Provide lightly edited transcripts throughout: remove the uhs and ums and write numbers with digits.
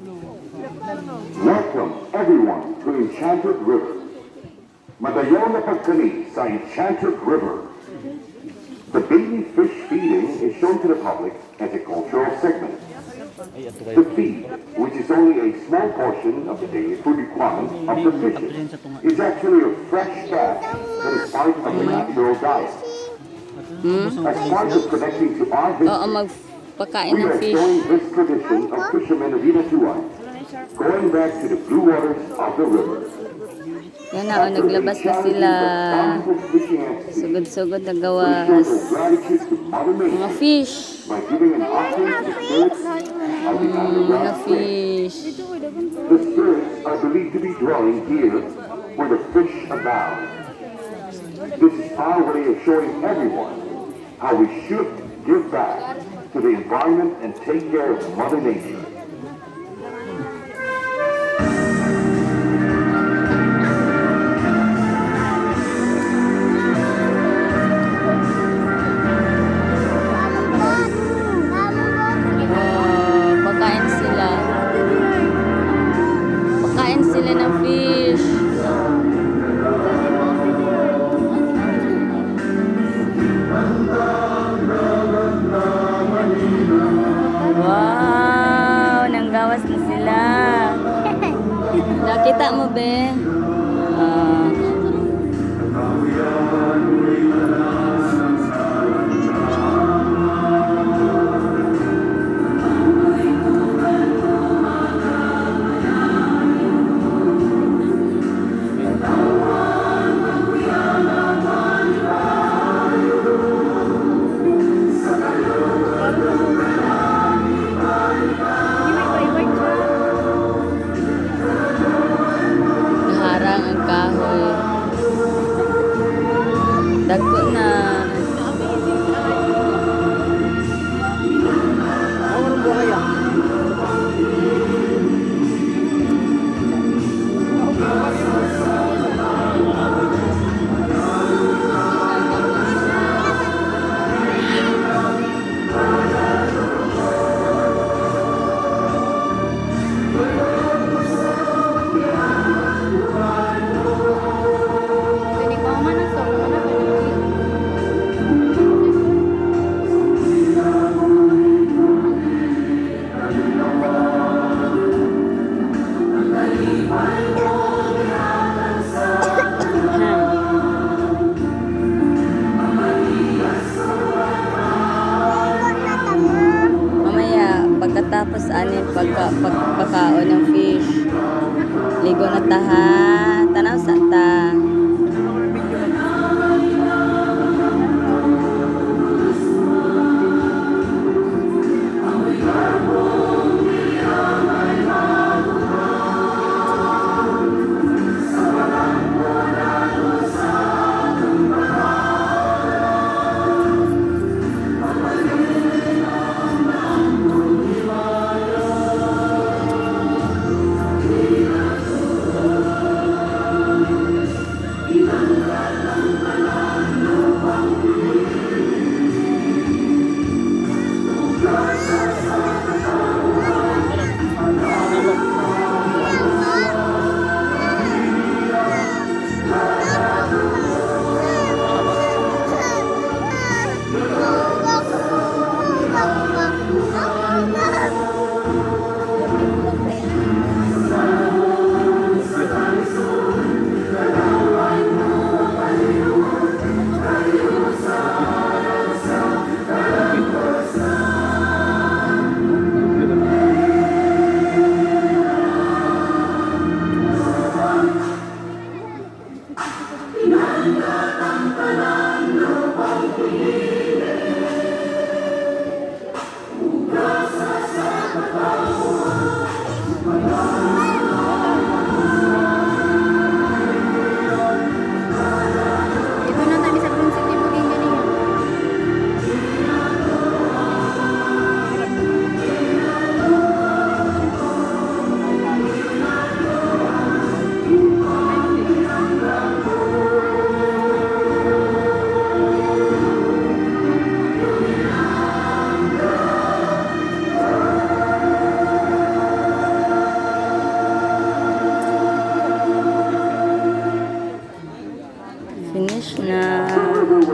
Welcome everyone to Enchanted River. Madayaw na pagkani sa Enchanted River. The baby fish feeding is shown to the public as a cultural segment. The feed, which is only a small portion of the daily food requirement of the fishes, is actually a fresh bath that is part of the natural diet. As part of connecting to our history, magpakain we ng are fish. showing this tradition of fishermen of Inatuan, going back to the blue waters of the river. Yan na, naglabas na sila. Sugod-sugod na gawas. Mga fish. By giving an offering to the spirits of the Mga underground spring. fish. The spirits are believed to be dwelling here where the fish abound. This is our way of showing everyone how we should give back to the environment and take care of Mother Nature. Pagkain sila. Pagkain sila ng fish. Wow! Nanggawas na sila. Nakita mo, be? Harang ang kahoy. Dagko na. Mamaya, pagkatapos anin pagkakaon ng fish, ligo na taha, tanaw sa ta.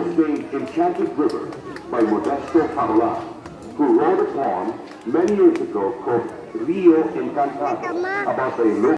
the stage Enchanted River by Modesto Parola, who wrote a poem many years ago called Rio Encantado about a